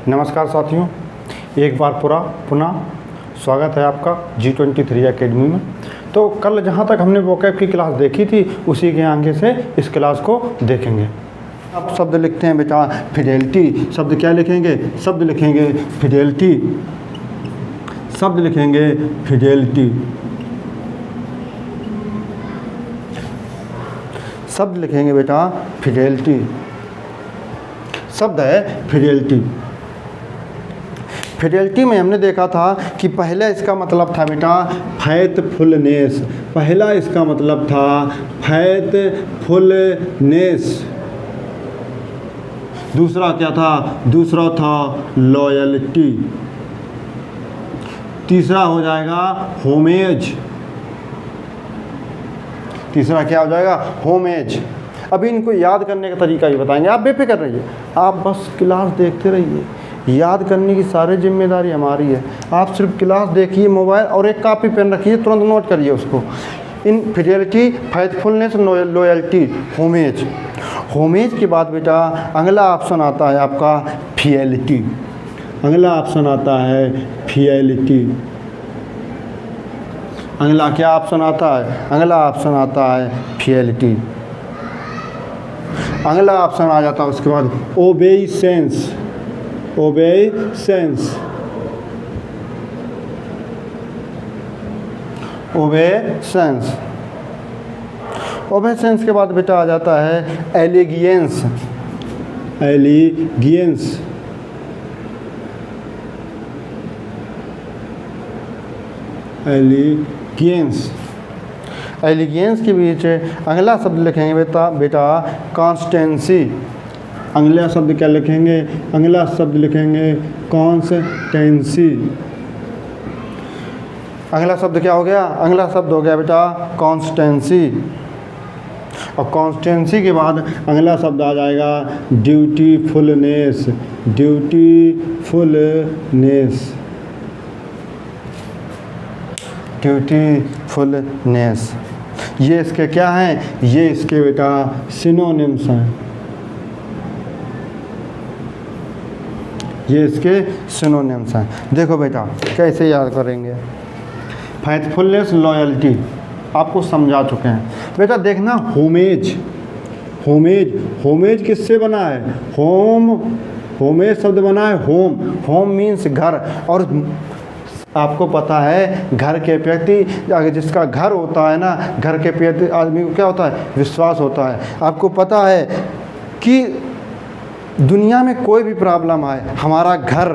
नमस्कार साथियों, एक बार पुनः स्वागत है आपका G23 एकेडमी में। तो कल जहाँ तक हमने वोकैब की क्लास देखी थी उसी के आगे से इस क्लास को देखेंगे। अब शब्द लिखते हैं बेटा फिडेलिटी। शब्द क्या लिखेंगे? शब्द लिखेंगे फिडेलिटी। शब्द लिखेंगे फिडेलिटी। शब्द लिखेंगे बेटा फिडेलिटी। शब्द है फिडेलिटी। फिडेलिटी में हमने देखा था कि पहले इसका मतलब था बेटा फैथफुलनेस। पहला इसका मतलब था फैथफुलनेस। दूसरा क्या था? दूसरा था लॉयल्टी। तीसरा हो जाएगा होमेज। तीसरा क्या हो जाएगा? होमेज। अभी इनको याद करने का तरीका ही बताएंगे, आप बेफिक्र रहिए, आप बस क्लास देखते रहिए। याद करने की सारी जिम्मेदारी हमारी है। आप सिर्फ क्लास देखिए मोबाइल और एक कॉपी पेन रखिए, तुरंत नोट करिए उसको। इन फिडेलिटी, फैथफुलनेस, लॉयल्टी, होमेज। होमेज के बाद बेटा अगला ऑप्शन आता है आपका फियलिटी। अगला ऑप्शन आता है फियलिटी। अगला क्या ऑप्शन आता है? अगला ऑप्शन आता है फियलिटी। अगला ऑप्शन आ जाता है उसके बाद ओबेसेंस। ओबेसेंस। ओबेसेंस। ओबेसेंस के बाद बेटा आ जाता है एलिगियंस। एलिगियंस। एलिगियंस। एलिगियंस के बीच अगला शब्द लिखेंगे बेटा कॉन्स्टेंसी। अगला शब्द क्या लिखेंगे? अगला शब्द लिखेंगे कॉन्स्टेंसी। अगला शब्द क्या हो गया? अगला शब्द हो गया बेटा कॉन्स्टेंसी। और कॉन्स्टेंसी के बाद अगला शब्द आ जाएगा ड्यूटीफुलनेस। ड्यूटीफुलनेस। ड्यूटीफुलनेस। ये इसके क्या हैं? ये इसके बेटा सिनोनिम्स हैं। ये इसके सिनोनिम्स हैं। देखो बेटा कैसे याद करेंगे। फैथफुलनेस, लॉयल्टी आपको समझा चुके हैं बेटा। देखना होमेज। होमेज। होमेज किससे बना है? होम। होमेज शब्द बना है होम। होम मीन्स घर। और आपको पता है घर के प्रति, अगर जिसका घर होता है ना, घर के प्रति आदमी को क्या होता है? विश्वास होता है। आपको पता है कि दुनिया में कोई भी प्रॉब्लम आए, हमारा घर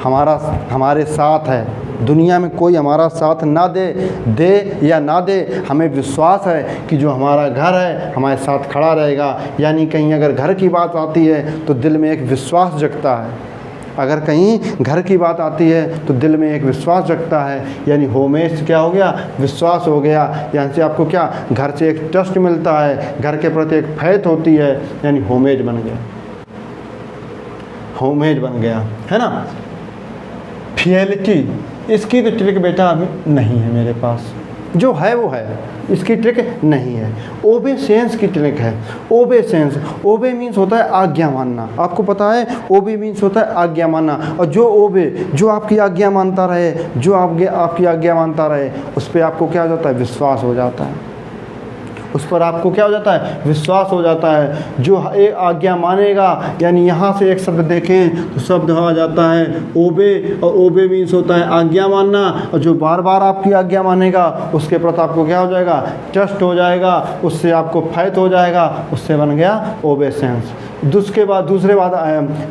हमारे साथ है। दुनिया में कोई हमारा साथ ना दे या ना दे, हमें विश्वास है कि जो हमारा घर है हमारे साथ खड़ा रहेगा। यानी कहीं अगर घर की बात आती है तो दिल में एक विश्वास जगता है। अगर कहीं घर की बात आती है तो दिल में एक विश्वास जगता है। यानी होमेज क्या हो गया? विश्वास हो गया। यहाँ से आपको क्या? घर से एक ट्रस्ट मिलता है, घर के प्रति एक फैथ होती है, यानी होमेज बन गया। होमेज बन गया, है ना। फियलिटी, इसकी तो ट्रिक बेटा अभी नहीं है मेरे पास। जो है वो है, इसकी ट्रिक नहीं है। ओबेसेंस की ट्रिक है। ओबेसेंस। ओबे मीन्स होता है आज्ञा मानना। आपको पता है ओबे मीन्स होता है आज्ञा मानना। और जो ओबे, जो आपकी आज्ञा मानता रहे, जो आपकी आज्ञा मानता रहे, उस पर आपको क्या हो जाता है? विश्वास हो जाता है। उस पर आपको क्या हो जाता है? विश्वास हो जाता है। जो एक आज्ञा मानेगा, यानी यहाँ से एक शब्द देखें तो शब्द आ जाता है ओबे। और ओबे मीन्स होता है आज्ञा मानना। और जो बार बार आपकी आज्ञा मानेगा उसके प्रति आपको क्या हो जाएगा? ट्रस्ट हो जाएगा। उससे आपको फैथ हो जाएगा। उससे बन गया ओबेसेंस। दूसरे बाद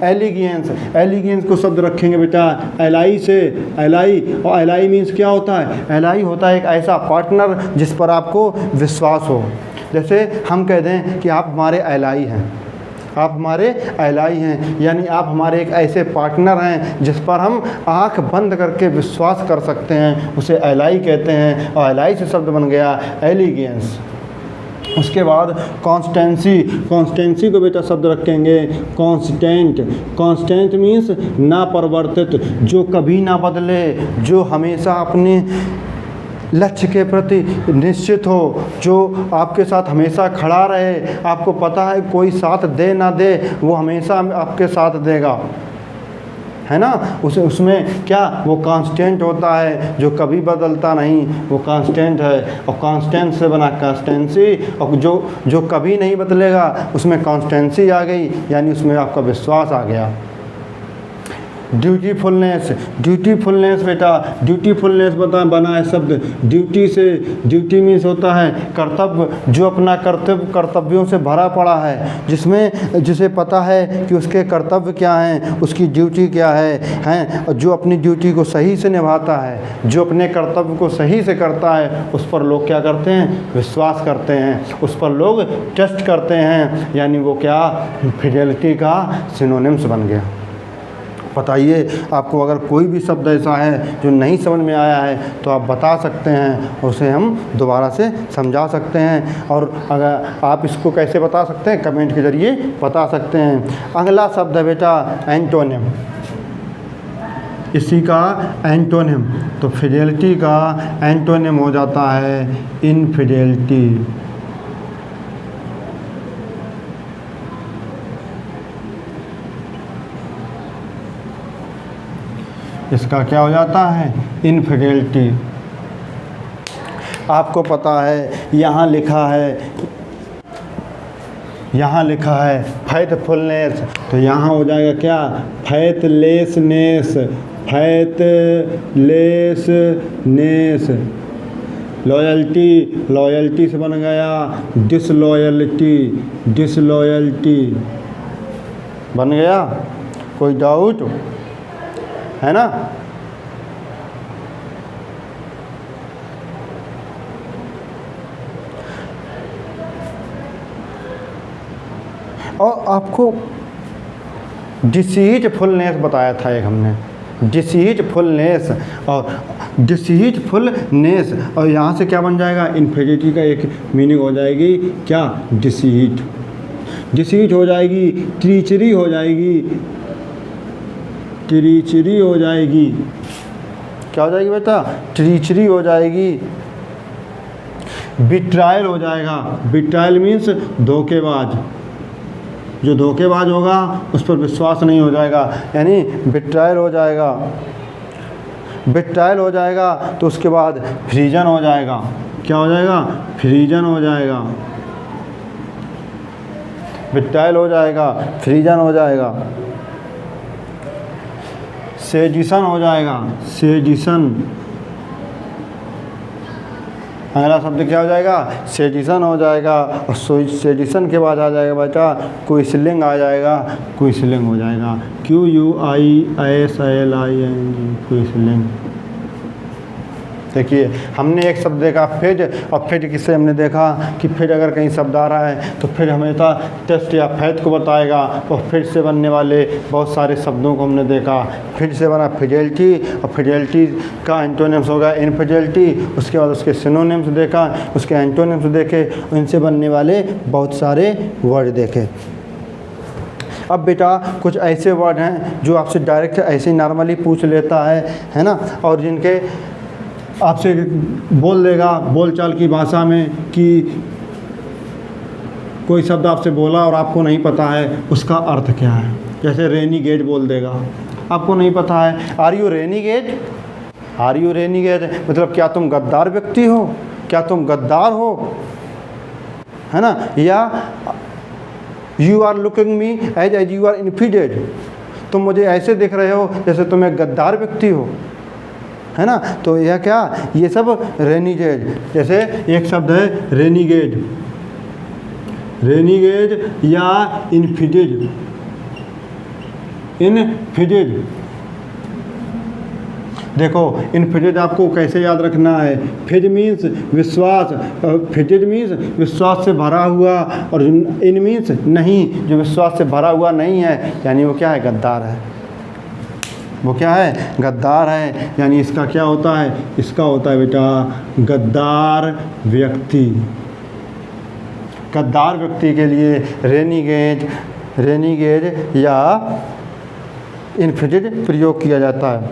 एलिगियंस। एलिगियंस को शब्द रखेंगे बेटा एलाई से। एलाई। और एलाई मीन्स क्या होता है? एलाई होता है एक ऐसा पार्टनर जिस पर आपको विश्वास हो। जैसे हम कह दें कि आप हमारे एलाई हैं, आप हमारे एलाई हैं, यानी आप हमारे एक ऐसे पार्टनर हैं जिस पर हम आंख बंद करके विश्वास कर सकते हैं, उसे एलाई कहते हैं। और एलाई से शब्द बन गया एलिगियंस। उसके बाद कॉन्स्टेंसी। कॉन्स्टेंसी को बेटा शब्द रखेंगे कॉन्स्टेंट। कॉन्स्टेंट मीन्स ना परिवर्तित, जो कभी ना बदले, जो हमेशा अपने लक्ष्य के प्रति निश्चित हो, जो आपके साथ हमेशा खड़ा रहे। आपको पता है कोई साथ दे ना दे, वो हमेशा आपके साथ देगा। है ना। उसमें क्या वो कांस्टेंट होता है जो कभी बदलता नहीं, वो कांस्टेंट है। और कांस्टेंट से बना कांस्टेंसी, और जो कभी नहीं बदलेगा उसमें कांस्टेंसी आ गई, यानी उसमें आपका विश्वास आ गया। ड्यूटीफुलनेस बेटा, ड्यूटीफुलनेस बना है शब्द ड्यूटी से। ड्यूटी मीन्स होता है कर्तव्य, जो अपना कर्तव्यों से भरा पड़ा है, जिसे पता है कि उसके कर्तव्य क्या हैं, उसकी ड्यूटी क्या है, और जो अपनी ड्यूटी को सही से निभाता है, जो अपने कर्तव्य को सही से करता है, उस पर लोग क्या करते हैं, विश्वास करते हैं, उस पर लोग ट्रस्ट करते हैं, यानी वो क्या फिडेलिटी का सिनोनिम्स बन गया। बताइए, आपको अगर कोई भी शब्द ऐसा है जो नहीं समझ में आया है तो आप बता सकते हैं, उसे हम दोबारा से समझा सकते हैं। और अगर आप इसको कैसे बता सकते हैं, कमेंट के ज़रिए बता सकते हैं। अगला शब्द है बेटा एंटोनिम। इसी का एंटोनिम, तो फिडेलिटी का एंटोनिम हो जाता है इनफिडेलिटी। इसका क्या हो जाता है, इनफिडेलिटी। आपको पता है यहाँ लिखा है फैथफुलनेस, तो यहाँ हो जाएगा क्या, फैथलेसनेस। लॉयल्टी से बन गया डिसलॉयल्टी बन गया। कोई डाउट है ना। और आपको डिसीजफुलनेस बताया था एक हमने, डिसीजफुलनेस और यहाँ से क्या बन जाएगा, इनफिनिटी का एक मीनिंग हो जाएगी क्या, डिसीज हो जाएगी, ट्रीचरी हो जाएगी, क्या हो जाएगी बेटा, ट्रीचरी हो जाएगी। बिट्रायल हो जाएगा, बिट्रायल मीन्स धोखेबाज, जो धोखेबाज होगा उस पर विश्वास नहीं हो जाएगा, यानी बिट्रायल हो जाएगा। तो उसके बाद फ्रीजन हो जाएगा, क्या हो जाएगा, फ्रीजन हो जाएगा। बिट्रायल हो जाएगा, फ्रीजन हो जाएगा। सेडिशन हो जाएगा, सेडिशन। अगला शब्द क्या हो जाएगा, सेडिशन हो जाएगा। और सेडिशन के बाद आ जाएगा बेटा क्विसलिंग आ जाएगा, क्विसलिंग हो जाएगा, QUISLING, क्विसलिंग। देखिए, हमने एक शब्द देखा फिज, और फिज किससे हमने देखा कि फिज अगर कहीं शब्द आ रहा है तो फिर हमेशा टेस्ट या फैथ को बताएगा। और फिज से बनने वाले बहुत सारे शब्दों को हमने देखा। फिज से बना फिडेलिटी, और फिडेलिटी का एंटोनिम्स होगा इनफिडेलिटी। उसके बाद उसके सिनोनिम्स देखा, उसके एंटोनिम्स देखे, इनसे बनने वाले बहुत सारे वर्ड देखे। अब बेटा कुछ ऐसे वर्ड हैं जो आपसे डायरेक्ट ऐसे ही नॉर्मली पूछ लेता है ना, और जिनके आपसे बोल देगा बोलचाल की भाषा में कि कोई शब्द आपसे बोला और आपको नहीं पता है उसका अर्थ क्या है। जैसे रेनीगेट बोल देगा, आपको नहीं पता है, आर यू रेनीगेट, मतलब क्या तुम गद्दार व्यक्ति हो, क्या तुम गद्दार हो, है ना। या you are looking me as you are infidel, तुम मुझे ऐसे देख रहे हो जैसे तुम एक गद्दार व्यक्ति हो, है ना। तो यह क्या, ये सब रेनीगेट। जैसे एक शब्द है रेनीगेट या इनफिडेड। देखो, इनफिडेड आपको कैसे याद रखना है, फिज मीन्स विश्वास, फिडेड मीन्स विश्वास से भरा हुआ, और इन मीन्स नहीं, जो विश्वास से भरा हुआ नहीं है, यानी वो क्या है, गद्दार है। वो क्या है, गद्दार है। यानी इसका क्या होता है, इसका होता है बेटा गद्दार व्यक्ति। गद्दार व्यक्ति के लिए रेनीगेट या इनफिडेड प्रयोग किया जाता है।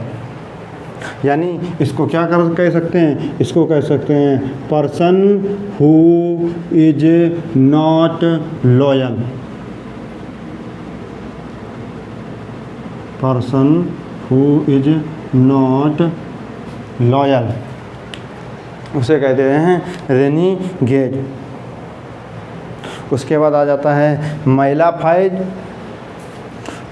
यानी इसको क्या कह सकते हैं, इसको कह सकते हैं person who is not loyal, person who is not loyal, उसे कहते हैं रेनीगेड। उसके बाद आ जाता है मैलाफाइड।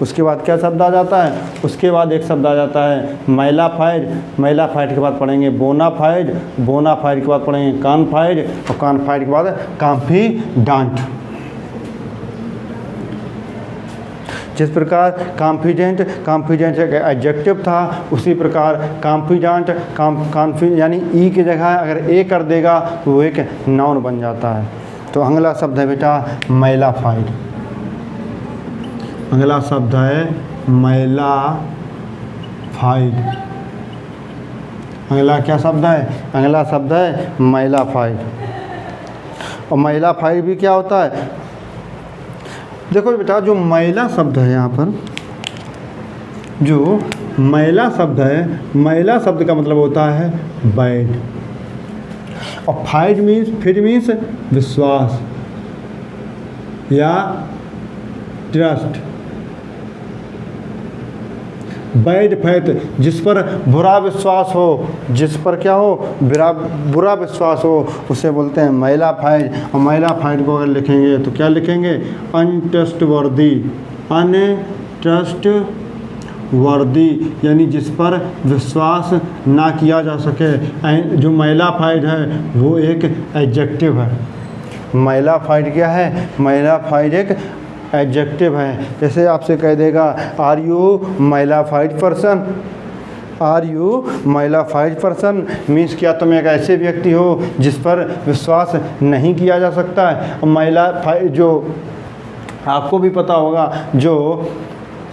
उसके बाद क्या शब्द आ जाता है, उसके बाद एक शब्द आ जाता है मैलाफाइड। मैलाफाइड के बाद पढ़ेंगे बोनाफाइड। बोनाफाइड के बाद पढ़ेंगे कॉन्फाइड, और कॉन्फाइड के बाद कॉन्फिडेंट। जिस प्रकार कॉन्फिडेंट एक एडजेक्टिव था, उसी प्रकार कॉन्फिडेंट यानी ई की जगह अगर ए कर देगा तो वो एक नाउन बन जाता है। तो अगला शब्द है बेटा मैलाफाइड। अगला शब्द है मैलाफाइड। अगला क्या शब्द है, अगला शब्द है मैलाफाइड। और मैलाफाइड भी क्या होता है, देखो बेटा जो मैला शब्द है यहाँ पर, जो मैला शब्द है, मैला शब्द का मतलब होता है बैड, और फाइड मीन्स विश्वास या ट्रस्ट। बैड फैथ, जिस पर बुरा विश्वास हो, जिस पर क्या हो, बुरा विश्वास हो, उसे बोलते हैं मैलाफाइड। और मैलाफाइड को अगर लिखेंगे तो क्या लिखेंगे, अनट्रस्टवर्दी। अनट्रस्टवर्दी यानी जिस पर विश्वास ना किया जा सके। जो मैलाफाइड है वो एक एडजेक्टिव है। मैलाफाइड क्या है, मैलाफाइड एक एडजेक्टिव है। जैसे आपसे कह देगा are you mala fide person, are you mala fide person means क्या तुम एक ऐसे व्यक्ति हो जिस पर विश्वास नहीं किया जा सकता है। मैलाफाइड जो आपको भी पता होगा, जो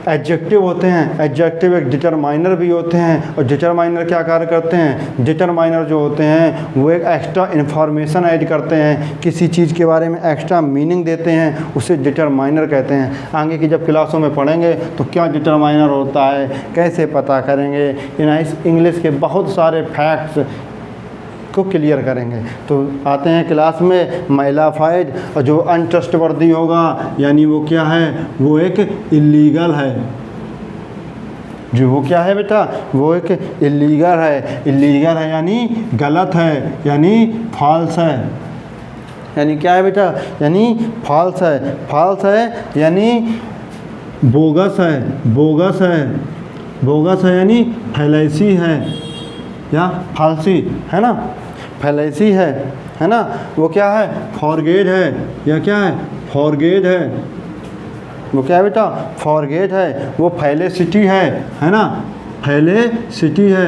एडजेक्टिव होते हैं, एडजेक्टिव एक डिटरमाइनर भी होते हैं। और डिटरमाइनर क्या कार्य करते हैं, डिटरमाइनर जो होते हैं वो एक एक्स्ट्रा इन्फॉर्मेशन ऐड करते हैं, किसी चीज़ के बारे में एक्स्ट्रा मीनिंग देते हैं, उसे डिटरमाइनर कहते हैं। आगे की जब क्लासों में पढ़ेंगे तो क्या डिटरमाइनर होता है, कैसे पता करेंगे, इंग्लिश के बहुत सारे फैक्ट्स को क्लियर करेंगे। तो आते हैं क्लास में मैलाफाइड। और जो अनट्रस्टवर्दी होगा यानी वो क्या है, वो एक इल्लीगल है। जो वो क्या है बेटा, वो एक इल्लीगल है। इल्लीगल है यानी गलत है, यानी फॉल्स है। यानी क्या है बेटा, यानी फॉल्स है। फॉल्स है यानी बोगस है, बोगस है, बोगस है यानी फैलेसी है या फालसी है ना, फैलेसी है ना। वो क्या है, फॉरगेट है, या क्या है, फॉरगेट है। वो क्या है बेटा, फॉरगेट है। वो फैलेसिटी है ना, फैलेसिटी है।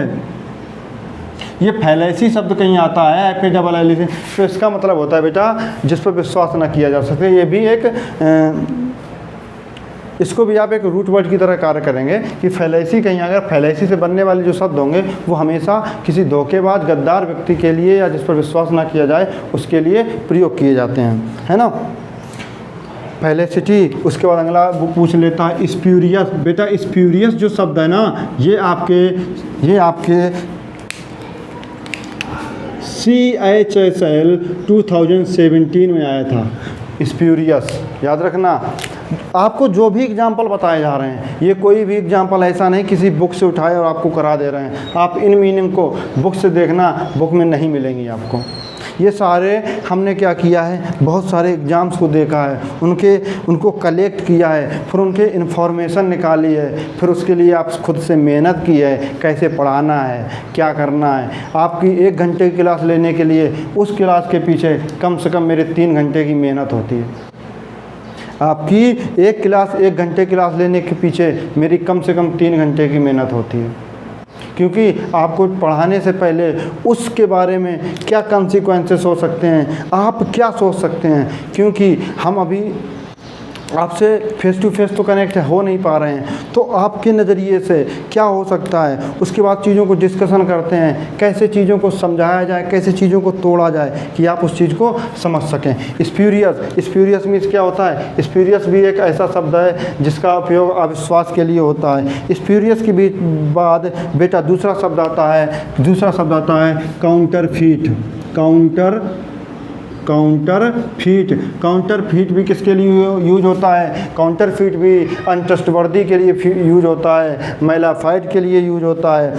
ये फैलेसी शब्द कहीं आता है FALLAC, तो इसका मतलब होता है बेटा जिस पर विश्वास ना किया जा सके। ये भी एक इसको भी आप एक रूट वर्ड की तरह कार्य करेंगे कि फैलेसी कहीं, अगर फैलेसी से बनने वाले जो शब्द होंगे वो हमेशा किसी धोखेबाज गद्दार व्यक्ति के लिए या जिस पर विश्वास ना किया जाए उसके लिए प्रयोग किए जाते हैं, है ना, फैलेसिटी। उसके बाद अगला वो पूछ लेता है स्प्यूरियस। बेटा स्प्यूरियस जो शब्द है ना, ये आपके CHSL 2017 में आया था। स्प्यूरियस याद रखना। आपको जो भी एग्जाम्पल बताए जा रहे हैं, ये कोई भी एग्जाम्पल ऐसा नहीं किसी बुक से उठाए और आपको करा दे रहे हैं। आप इन मीनिंग को बुक से देखना, बुक में नहीं मिलेंगी आपको। ये सारे हमने क्या किया है, बहुत सारे एग्ज़ाम्स को देखा है, उनको कलेक्ट किया है, फिर उनके इन्फॉर्मेशन निकाली है, फिर उसके लिए आप खुद से मेहनत की है, कैसे पढ़ाना है, क्या करना है। आपकी 1 घंटे की क्लास लेने के लिए उस क्लास के पीछे कम से कम मेरे 3 घंटे की मेहनत होती है। आपकी 1 घंटे क्लास लेने के पीछे मेरी कम से कम 3 घंटे की मेहनत होती है, क्योंकि आपको पढ़ाने से पहले उसके बारे में क्या कॉन्सिक्वेंसेस हो सकते हैं, आप क्या सोच सकते हैं, क्योंकि हम अभी आपसे फेस टू फेस तो कनेक्ट हो नहीं पा रहे हैं, तो आपके नज़रिए से क्या हो सकता है, उसके बाद चीज़ों को डिस्कशन करते हैं, कैसे चीज़ों को समझाया जाए, कैसे चीज़ों को तोड़ा जाए कि आप उस चीज़ को समझ सकें। स्प्यूरियस मीन्स क्या होता है, स्प्यूरियस भी एक ऐसा शब्द है जिसका उपयोग अविश्वास के लिए होता है। स्प्यूरियस के भी बाद बेटा दूसरा शब्द आता है काउंटरफीट। काउंटर फीट भी किसके लिए यूज होता है? काउंटर फीट भी अनट्रस्टवर्दी के लिए यूज होता है, मैलाफाइड के लिए यूज होता है।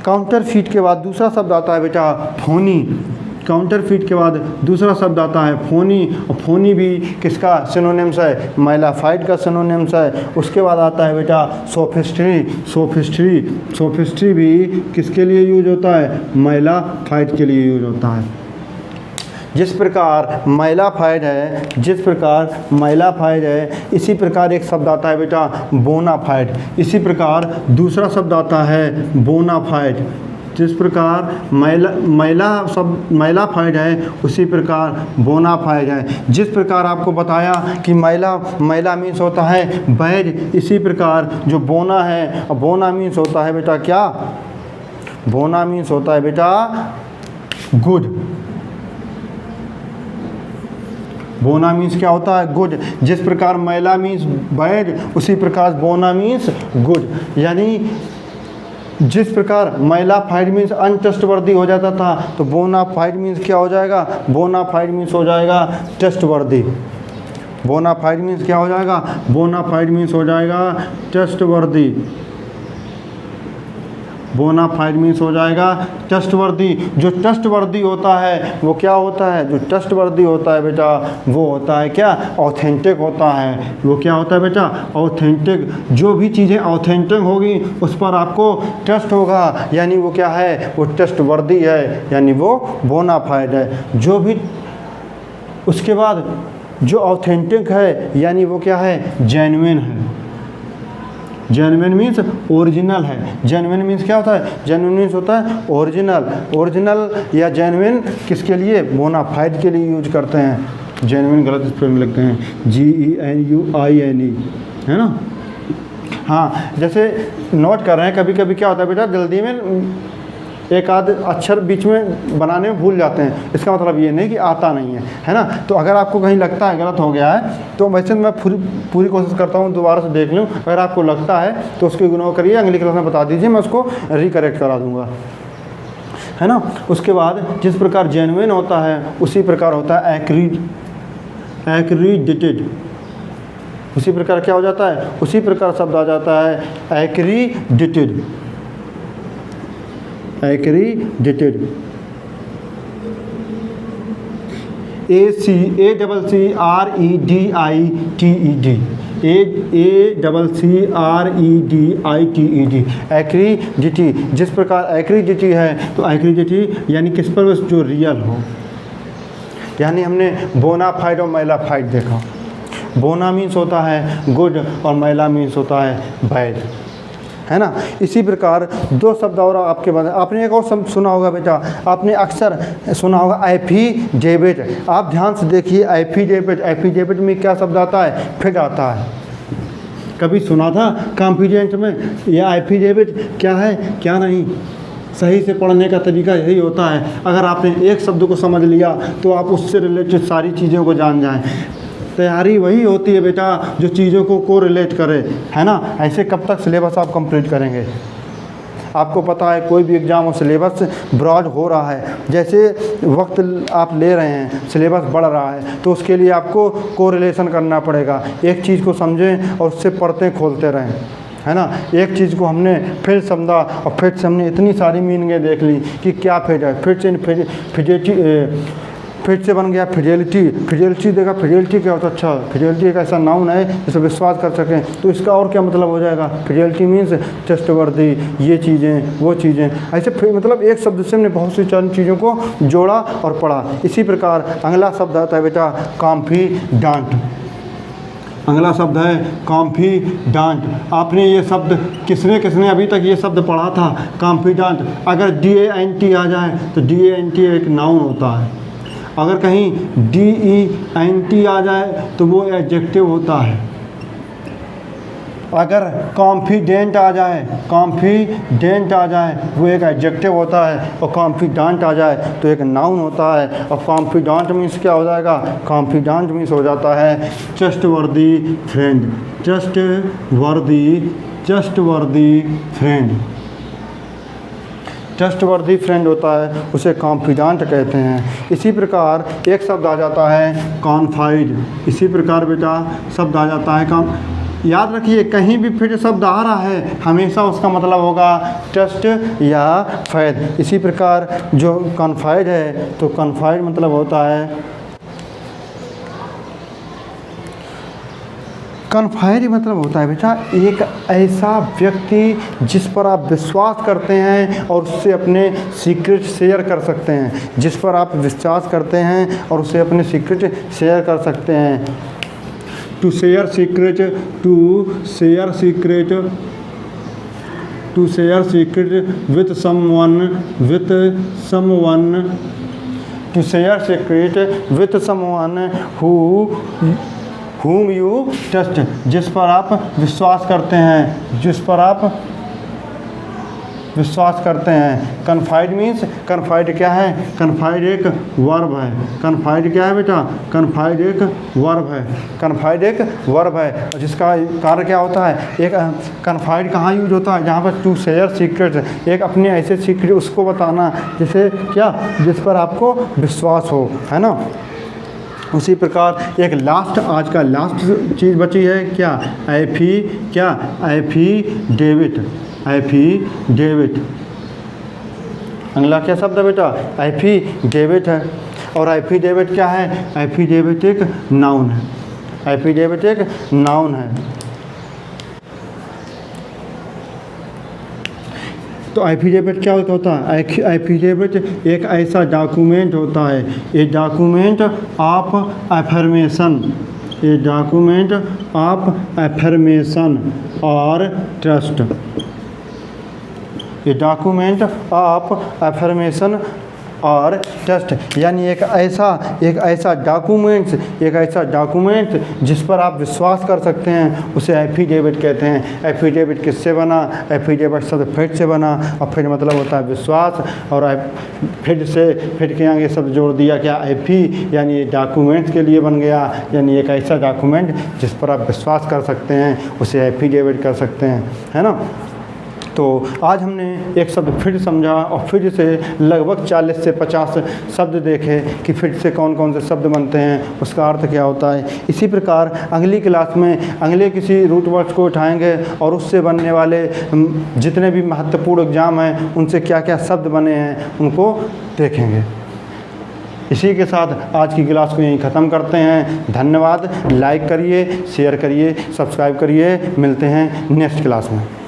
काउंटर फीट के बाद दूसरा शब्द आता है बेटा फोनी। काउंटर फीट के बाद दूसरा शब्द आता है फोनी, और फोनी भी किसका सिनोनिम्स है? मैलाफाइड का सिनोनिम्स है। उसके बाद आता है बेटा सोफिस्ट्री भी किसके लिए यूज होता है? मैलाफाइड के लिए यूज होता है। जिस प्रकार मैलाफाइड है इसी प्रकार एक शब्द आता है बेटा बोनाफाइड। इसी प्रकार दूसरा शब्द आता है बोनाफाइड। जिस प्रकार मैलाफाइड है उसी प्रकार बोनाफाइड है। जिस प्रकार आपको बताया कि मैला मीन्स होता है बैड, इसी प्रकार जो बोना है, बोना मीन्स होता है बेटा क्या? बोना मीन्स होता है बेटा गुड। बोना मीन्स क्या होता है? गुड। जिस प्रकार मैला मीन्स बैड उसी प्रकार बोना मीन्स गुड। यानी जिस प्रकार मैलाफाइड मीन्स अनट्रस्टवर्दी हो जाता था तो बोनाफाइड मीन्स क्या हो जाएगा? बोनाफाइड मीन्स हो जाएगा ट्रस्टवर्दी। बोनाफाइड मीन्स क्या हो जाएगा? बोनाफाइड मीन्स हो जाएगा ट्रस्टवर्दी। बोनाफाइड मीन्स हो जाएगा ट्रस्टवर्दी। जो ट्रस्टवर्दी होता है वो क्या होता है? जो ट्रस्टवर्दी होता है बेटा वो होता है क्या? ऑथेंटिक होता है। वो क्या होता है बेटा? ऑथेंटिक। जो भी चीज़ें ऑथेंटिक होगी उस पर आपको ट्रस्ट होगा, यानी वो क्या है? वो ट्रस्टवर्दी है, यानी वो बोनाफाइड है। जो भी उसके बाद जो ऑथेंटिक है यानी वो क्या है? जेन्युइन है। जेन्युइन मीन्स ओरिजिनल है। जेन्युइन मीन्स क्या होता है? जेन्युइन मीन्स होता है ओरिजिनल। ओरिजिनल या जेन्युइन किसके लिए? बोनाफाइड के लिए यूज करते हैं। जेन्युइन गलत स्पेलिंग लिखते हैं, GENUINE, है ना। हाँ, जैसे नोट कर रहे हैं, कभी कभी क्या होता है बेटा जल्दी में एक आध अक्षर बीच में बनाने में भूल जाते हैं। इसका मतलब ये नहीं कि आता नहीं है ना। तो अगर आपको कहीं लगता है गलत हो गया है तो वैसे मैं पूरी कोशिश करता हूँ दोबारा से देख लूँ। अगर आपको लगता है तो उसको इग्नोर करिए, अगली क्लास में बता दीजिए, मैं उसको रिकरेक्ट करा दूँगा, है ना। उसके बाद जिस प्रकार जेन्युइन होता है उसी प्रकार होता है एक्रीडिटेड। उसी प्रकार क्या हो जाता है? उसी प्रकार शब्द आ जाता है एक्रीडिटेड। एक्रीडिटेड। ACCREDITED एक्रीडिटी। जिस प्रकार एक्रीडिटी है तो एक्रीडिटी यानी किस पर? जो रियल हो। यानी हमने बोनाफाइड और मैलाफाइड देखा। बोना मीन्स होता है गुड और मैला मीन्स होता है बैड, है ना। इसी प्रकार दो शब्द और आपके बाद आपने एक और शब्द सुना होगा बेटा, आपने अक्सर सुना होगा एफिडेविट। आप ध्यान से देखिए एफिडेविट। एफिडेविट में क्या शब्द आता है? फिट आता है। कभी सुना था कॉन्फिडेंट में? या एफिडेविट क्या है क्या नहीं? सही से पढ़ने का तरीका यही होता है, अगर आपने एक शब्द को समझ लिया तो आप उससे रिलेटेड सारी चीज़ों को जान जाएं। तैयारी वही होती है बेटा जो चीज़ों को रिलेट करे, है ना। ऐसे कब तक सिलेबस आप कंप्लीट करेंगे? आपको पता है कोई भी एग्ज़ाम और सिलेबस ब्रॉड हो रहा है, जैसे वक्त आप ले रहे हैं सिलेबस बढ़ रहा है तो उसके लिए आपको कोरिलेशन करना पड़ेगा। एक चीज़ को समझें और उससे पढ़ते खोलते रहें, है ना। एक चीज़ को हमने फिर समझा और फिर से हमने इतनी सारी मीनिंगें देख ली कि क्या फिट है। फिट से बन गया फिडेलिटी। फिडेलिटी देखा, फिडेलिटी क्या होता है? अच्छा, फिडेलिटी एक ऐसा नाउन है जिस पर विश्वास कर सकें, तो इसका और क्या मतलब हो जाएगा? फिडेलिटी मीन्स ट्रस्टवर्दी, ये चीज़ें वो चीज़ें। ऐसे मतलब एक शब्द से हमने बहुत सी चीज़ों को जोड़ा और पढ़ा। इसी प्रकार अगला शब्द आता है बेटा कॉन्फिडेंट। अगला शब्द है कॉन्फिडेंट। आपने ये शब्द किसने अभी तक ये शब्द पढ़ा था? कॉन्फिडेंट। अगर DANT आ जाए तो DANT एक नाउन होता है। अगर कहीं DENT आ जाए तो वो एडजेक्टिव होता है। अगर कॉन्फिडेंट आ जाए वो एक एडजेक्टिव होता है, और कॉन्फिडेंट आ जाए तो एक नाउन होता है। और कॉन्फिडेंट मीन्स क्या हो जाएगा? कॉन्फिडेंट मीन्स हो जाता है trustworthy friend. Trustworthy friend. Trustworthy friend होता है उसे कॉन्फिडेंट कहते हैं। इसी प्रकार एक शब्द आ जाता है कॉन्फाइड। इसी प्रकार बेटा शब्द आ जाता है याद रखिए कहीं भी फिर शब्द आ रहा है हमेशा उसका मतलब होगा ट्रस्ट या फैद। इसी प्रकार जो कॉन्फाइड है तो कॉन्फाइड मतलब होता है कॉन्फाइड मतलब होता है बेटा एक ऐसा व्यक्ति जिस पर आप विश्वास करते हैं और उससे अपने सीक्रेट शेयर कर सकते हैं। जिस पर आप विश्वास करते हैं और उससे अपने सीक्रेट शेयर कर सकते हैं। To share secret with someone to share secret with someone whom you trust, जिस पर आप विश्वास करते हैं। कन्फाइड मीन्स कन्फाइड क्या है? कन्फाइड एक वर्ब है। कन्फाइड क्या है बेटा? कन्फाइड एक वर्ब है और जिसका कार्य क्या होता है? एक कन्फाइड कहाँ यूज होता है? जहाँ पर टू शेयर सीक्रेट, एक अपने ऐसे सीक्रेट उसको बताना जिसे जिस पर आपको विश्वास हो, है ना। उसी प्रकार एक लास्ट आज का लास्ट चीज़ बची है क्या? एफिडेविट। अगला क्या शब्द है बेटा? एफिडेविट है। और एफिडेविट क्या है? एफिडेविट एक नाउन है। तो एफिडेविट क्या होता है? एफिडेविट एक ऐसा डॉक्यूमेंट होता है, ये डॉक्यूमेंट ऑफ एफर्मेशन और ट्रस्ट। ये डॉक्यूमेंट ऑफ एफर्मेशन और ट्रस्ट यानी एक ऐसा डॉक्यूमेंट जिस पर आप विश्वास कर सकते हैं उसे एफिडेविट कहते हैं। एफिडेविट किससे बना? एफिडेविट शब्द फिर से बना और फिर मतलब होता है विश्वास और फिर के आगे शब्द जोड़ दिया क्या? एफी यानी ये डॉक्यूमेंट के लिए बन गया, यानी एक ऐसा डॉक्यूमेंट जिस पर आप विश्वास कर सकते हैं उसे एफिडेविट कर सकते हैं, है ना। तो आज हमने एक शब्द फिर समझा और फिर से लगभग 40 से 50 शब्द देखे कि फिर से कौन कौन से शब्द बनते हैं, उसका अर्थ क्या होता है। इसी प्रकार अगली क्लास में अगले किसी रूट वर्ड्स को उठाएंगे और उससे बनने वाले जितने भी महत्वपूर्ण एग्जाम हैं उनसे क्या क्या शब्द बने हैं उनको देखेंगे। इसी के साथ आज की क्लास को यहीं ख़त्म करते हैं। धन्यवाद। लाइक करिए, शेयर करिए, सब्सक्राइब करिए। मिलते हैं नेक्स्ट क्लास में।